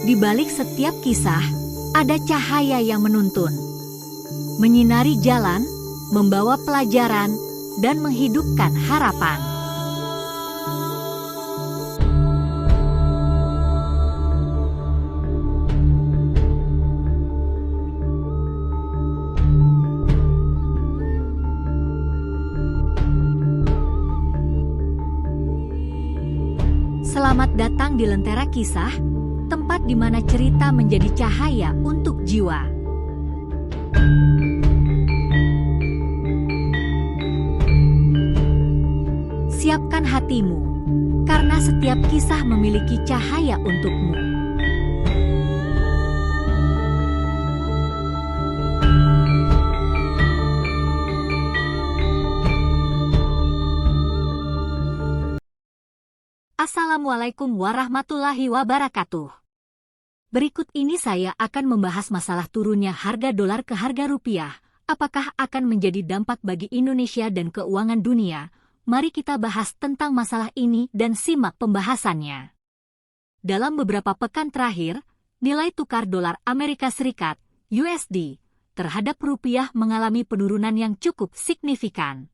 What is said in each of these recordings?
Di balik setiap kisah, ada cahaya yang menuntun, menyinari jalan, membawa pelajaran, dan menghidupkan harapan. Selamat datang di Lentera Kisah, tempat di mana cerita menjadi cahaya untuk jiwa. Siapkan hatimu, karena setiap kisah memiliki cahaya untukmu. Assalamualaikum warahmatullahi wabarakatuh. Berikut ini saya akan membahas masalah turunnya harga dolar ke harga rupiah. Apakah akan menjadi dampak bagi Indonesia dan keuangan dunia? Mari kita bahas tentang masalah ini dan simak pembahasannya. Dalam beberapa pekan terakhir, nilai tukar dolar Amerika Serikat (USD) terhadap rupiah mengalami penurunan yang cukup signifikan.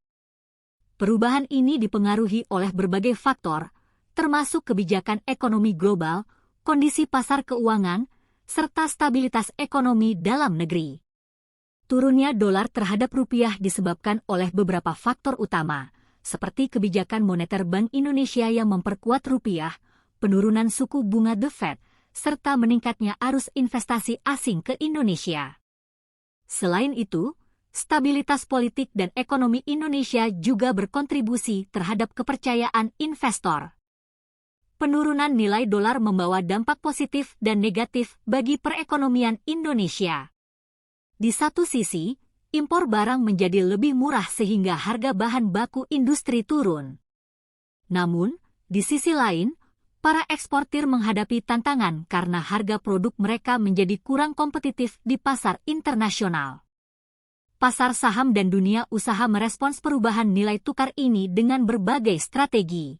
Perubahan ini dipengaruhi oleh berbagai faktor, termasuk kebijakan ekonomi global, kondisi pasar keuangan, serta stabilitas ekonomi dalam negeri. Turunnya dolar terhadap rupiah disebabkan oleh beberapa faktor utama, seperti kebijakan moneter Bank Indonesia yang memperkuat rupiah, penurunan suku bunga The Fed, serta meningkatnya arus investasi asing ke Indonesia. Selain itu, stabilitas politik dan ekonomi Indonesia juga berkontribusi terhadap kepercayaan investor. Penurunan nilai dolar membawa dampak positif dan negatif bagi perekonomian Indonesia. Di satu sisi, impor barang menjadi lebih murah sehingga harga bahan baku industri turun. Namun, di sisi lain, para eksportir menghadapi tantangan karena harga produk mereka menjadi kurang kompetitif di pasar internasional. Pasar saham dan dunia usaha merespons perubahan nilai tukar ini dengan berbagai strategi.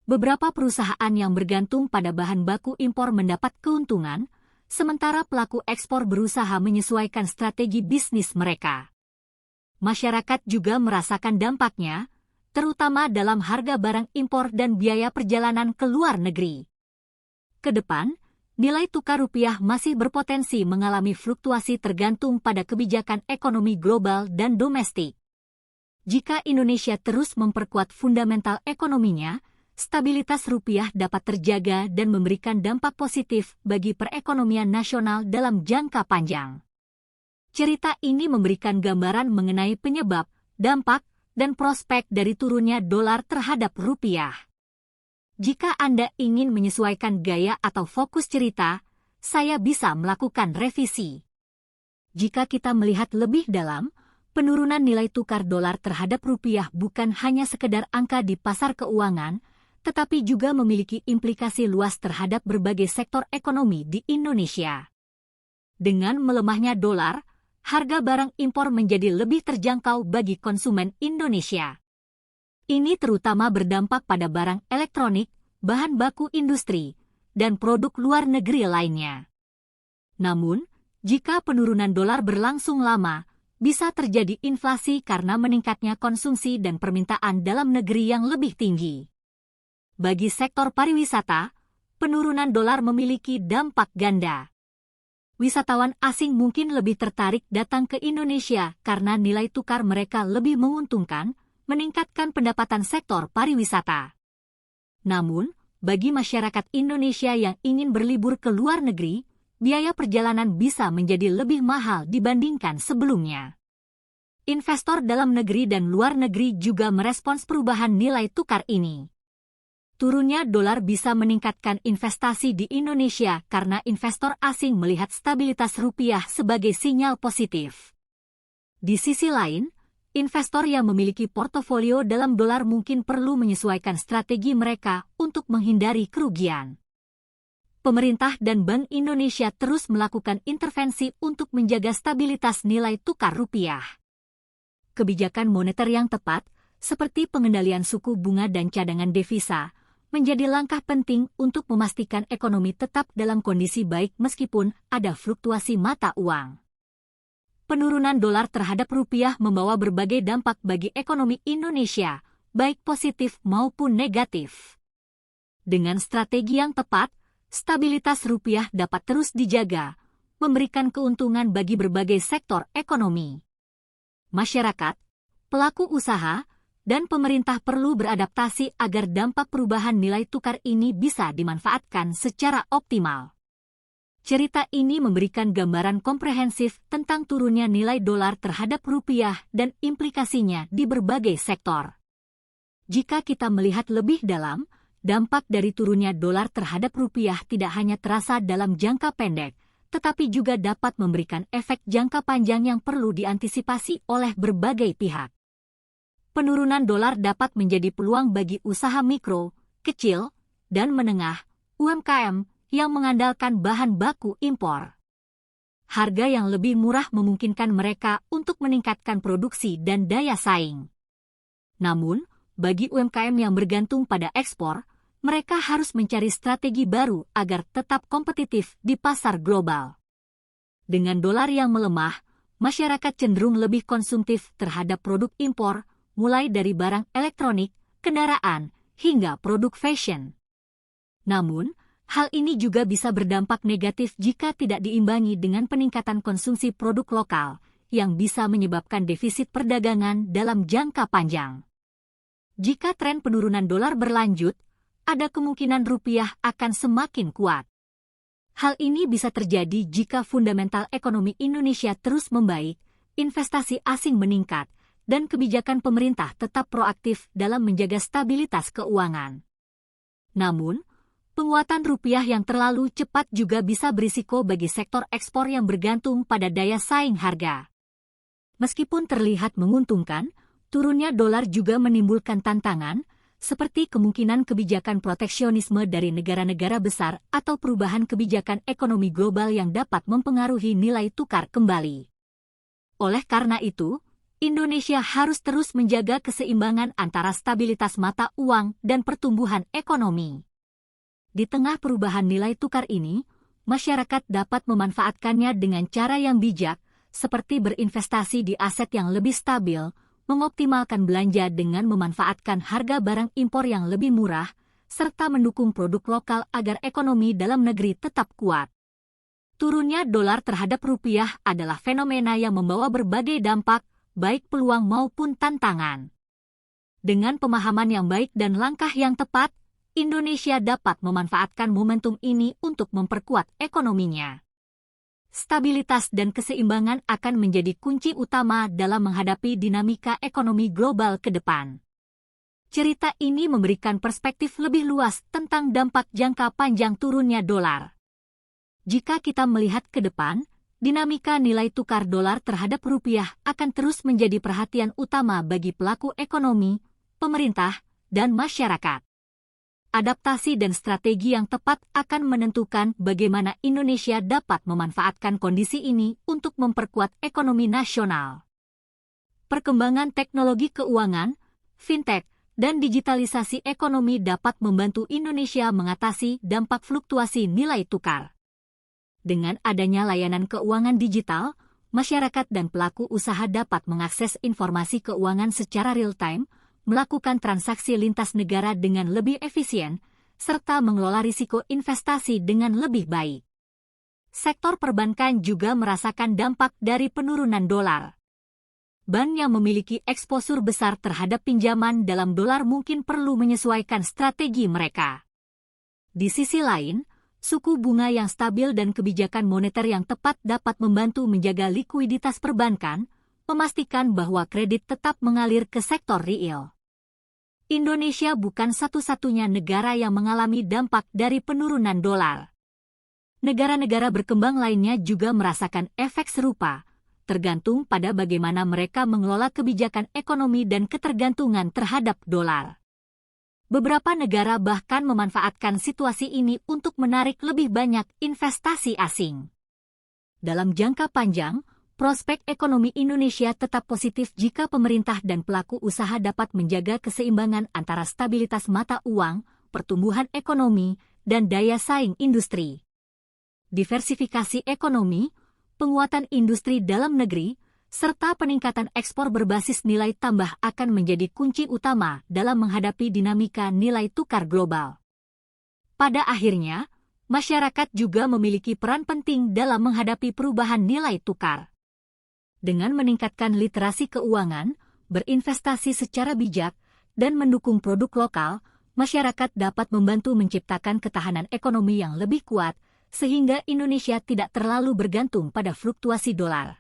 Beberapa perusahaan yang bergantung pada bahan baku impor mendapat keuntungan, sementara pelaku ekspor berusaha menyesuaikan strategi bisnis mereka. Masyarakat juga merasakan dampaknya, terutama dalam harga barang impor dan biaya perjalanan ke luar negeri. Kedepan, nilai tukar rupiah masih berpotensi mengalami fluktuasi tergantung pada kebijakan ekonomi global dan domestik. Jika Indonesia terus memperkuat fundamental ekonominya, stabilitas rupiah dapat terjaga dan memberikan dampak positif bagi perekonomian nasional dalam jangka panjang. Cerita ini memberikan gambaran mengenai penyebab, dampak, dan prospek dari turunnya dolar terhadap rupiah. Jika Anda ingin menyesuaikan gaya atau fokus cerita, saya bisa melakukan revisi. Jika kita melihat lebih dalam, penurunan nilai tukar dolar terhadap rupiah bukan hanya sekedar angka di pasar keuangan, tetapi juga memiliki implikasi luas terhadap berbagai sektor ekonomi di Indonesia. Dengan melemahnya dolar, harga barang impor menjadi lebih terjangkau bagi konsumen Indonesia. Ini terutama berdampak pada barang elektronik, bahan baku industri, dan produk luar negeri lainnya. Namun, jika penurunan dolar berlangsung lama, bisa terjadi inflasi karena meningkatnya konsumsi dan permintaan dalam negeri yang lebih tinggi. Bagi sektor pariwisata, penurunan dolar memiliki dampak ganda. Wisatawan asing mungkin lebih tertarik datang ke Indonesia karena nilai tukar mereka lebih menguntungkan, meningkatkan pendapatan sektor pariwisata. Namun, bagi masyarakat Indonesia yang ingin berlibur ke luar negeri, biaya perjalanan bisa menjadi lebih mahal dibandingkan sebelumnya. Investor dalam negeri dan luar negeri juga merespons perubahan nilai tukar ini. Turunnya dolar bisa meningkatkan investasi di Indonesia karena investor asing melihat stabilitas rupiah sebagai sinyal positif. Di sisi lain, investor yang memiliki portofolio dalam dolar mungkin perlu menyesuaikan strategi mereka untuk menghindari kerugian. Pemerintah dan Bank Indonesia terus melakukan intervensi untuk menjaga stabilitas nilai tukar rupiah. Kebijakan moneter yang tepat, seperti pengendalian suku bunga dan cadangan devisa, menjadi langkah penting untuk memastikan ekonomi tetap dalam kondisi baik meskipun ada fluktuasi mata uang. Penurunan dolar terhadap rupiah membawa berbagai dampak bagi ekonomi Indonesia, baik positif maupun negatif. Dengan strategi yang tepat, stabilitas rupiah dapat terus dijaga, memberikan keuntungan bagi berbagai sektor ekonomi. Masyarakat, pelaku usaha, dan pemerintah perlu beradaptasi agar dampak perubahan nilai tukar ini bisa dimanfaatkan secara optimal. Cerita ini memberikan gambaran komprehensif tentang turunnya nilai dolar terhadap rupiah dan implikasinya di berbagai sektor. Jika kita melihat lebih dalam, dampak dari turunnya dolar terhadap rupiah tidak hanya terasa dalam jangka pendek, tetapi juga dapat memberikan efek jangka panjang yang perlu diantisipasi oleh berbagai pihak. Penurunan dolar dapat menjadi peluang bagi usaha mikro, kecil, dan menengah, UMKM, yang mengandalkan bahan baku impor. Harga yang lebih murah memungkinkan mereka untuk meningkatkan produksi dan daya saing. Namun, bagi UMKM yang bergantung pada ekspor, mereka harus mencari strategi baru agar tetap kompetitif di pasar global. Dengan dolar yang melemah, masyarakat cenderung lebih konsumtif terhadap produk impor, mulai dari barang elektronik, kendaraan, hingga produk fashion. Namun, hal ini juga bisa berdampak negatif jika tidak diimbangi dengan peningkatan konsumsi produk lokal, yang bisa menyebabkan defisit perdagangan dalam jangka panjang. Jika tren penurunan dolar berlanjut, ada kemungkinan rupiah akan semakin kuat. Hal ini bisa terjadi jika fundamental ekonomi Indonesia terus membaik, investasi asing meningkat, dan kebijakan pemerintah tetap proaktif dalam menjaga stabilitas keuangan. Namun, penguatan rupiah yang terlalu cepat juga bisa berisiko bagi sektor ekspor yang bergantung pada daya saing harga. Meskipun terlihat menguntungkan, turunnya dolar juga menimbulkan tantangan, seperti kemungkinan kebijakan proteksionisme dari negara-negara besar atau perubahan kebijakan ekonomi global yang dapat mempengaruhi nilai tukar kembali. Oleh karena itu, Indonesia harus terus menjaga keseimbangan antara stabilitas mata uang dan pertumbuhan ekonomi. Di tengah perubahan nilai tukar ini, masyarakat dapat memanfaatkannya dengan cara yang bijak, seperti berinvestasi di aset yang lebih stabil, mengoptimalkan belanja dengan memanfaatkan harga barang impor yang lebih murah, serta mendukung produk lokal agar ekonomi dalam negeri tetap kuat. Turunnya dolar terhadap rupiah adalah fenomena yang membawa berbagai dampak, baik peluang maupun tantangan. Dengan pemahaman yang baik dan langkah yang tepat, Indonesia dapat memanfaatkan momentum ini untuk memperkuat ekonominya. Stabilitas dan keseimbangan akan menjadi kunci utama dalam menghadapi dinamika ekonomi global ke depan. Cerita ini memberikan perspektif lebih luas tentang dampak jangka panjang turunnya dolar. Jika kita melihat ke depan, dinamika nilai tukar dolar terhadap rupiah akan terus menjadi perhatian utama bagi pelaku ekonomi, pemerintah, dan masyarakat. Adaptasi dan strategi yang tepat akan menentukan bagaimana Indonesia dapat memanfaatkan kondisi ini untuk memperkuat ekonomi nasional. Perkembangan teknologi keuangan, fintech, dan digitalisasi ekonomi dapat membantu Indonesia mengatasi dampak fluktuasi nilai tukar. Dengan adanya layanan keuangan digital, masyarakat dan pelaku usaha dapat mengakses informasi keuangan secara real-time, melakukan transaksi lintas negara dengan lebih efisien, serta mengelola risiko investasi dengan lebih baik. Sektor perbankan juga merasakan dampak dari penurunan dolar. Bank yang memiliki eksposur besar terhadap pinjaman dalam dolar mungkin perlu menyesuaikan strategi mereka. Di sisi lain, suku bunga yang stabil dan kebijakan moneter yang tepat dapat membantu menjaga likuiditas perbankan, memastikan bahwa kredit tetap mengalir ke sektor real. Indonesia bukan satu-satunya negara yang mengalami dampak dari penurunan dolar. Negara-negara berkembang lainnya juga merasakan efek serupa, tergantung pada bagaimana mereka mengelola kebijakan ekonomi dan ketergantungan terhadap dolar. Beberapa negara bahkan memanfaatkan situasi ini untuk menarik lebih banyak investasi asing. Dalam jangka panjang, prospek ekonomi Indonesia tetap positif jika pemerintah dan pelaku usaha dapat menjaga keseimbangan antara stabilitas mata uang, pertumbuhan ekonomi, dan daya saing industri. Diversifikasi ekonomi, penguatan industri dalam negeri, serta peningkatan ekspor berbasis nilai tambah akan menjadi kunci utama dalam menghadapi dinamika nilai tukar global. Pada akhirnya, masyarakat juga memiliki peran penting dalam menghadapi perubahan nilai tukar. Dengan meningkatkan literasi keuangan, berinvestasi secara bijak, dan mendukung produk lokal, masyarakat dapat membantu menciptakan ketahanan ekonomi yang lebih kuat, sehingga Indonesia tidak terlalu bergantung pada fluktuasi dolar.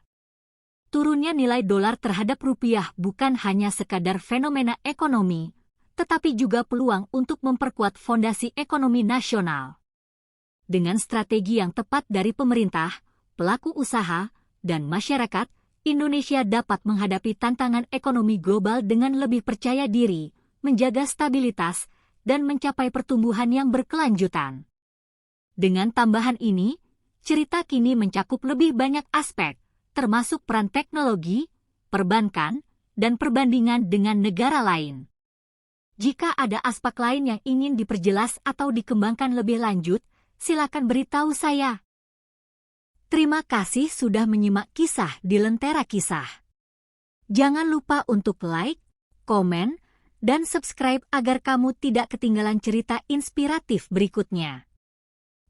Turunnya nilai dolar terhadap rupiah bukan hanya sekadar fenomena ekonomi, tetapi juga peluang untuk memperkuat fondasi ekonomi nasional. Dengan strategi yang tepat dari pemerintah, pelaku usaha, dan masyarakat, Indonesia dapat menghadapi tantangan ekonomi global dengan lebih percaya diri, menjaga stabilitas, dan mencapai pertumbuhan yang berkelanjutan. Dengan tambahan ini, cerita kini mencakup lebih banyak aspek, termasuk peran teknologi, perbankan, dan perbandingan dengan negara lain. Jika ada aspek lain yang ingin diperjelas atau dikembangkan lebih lanjut, silakan beritahu saya. Terima kasih sudah menyimak kisah di Lentera Kisah. Jangan lupa untuk like, komen, dan subscribe agar kamu tidak ketinggalan cerita inspiratif berikutnya.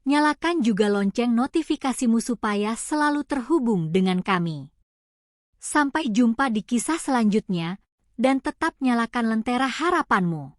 Nyalakan juga lonceng notifikasimu supaya selalu terhubung dengan kami. Sampai jumpa di kisah selanjutnya, dan tetap nyalakan lentera harapanmu.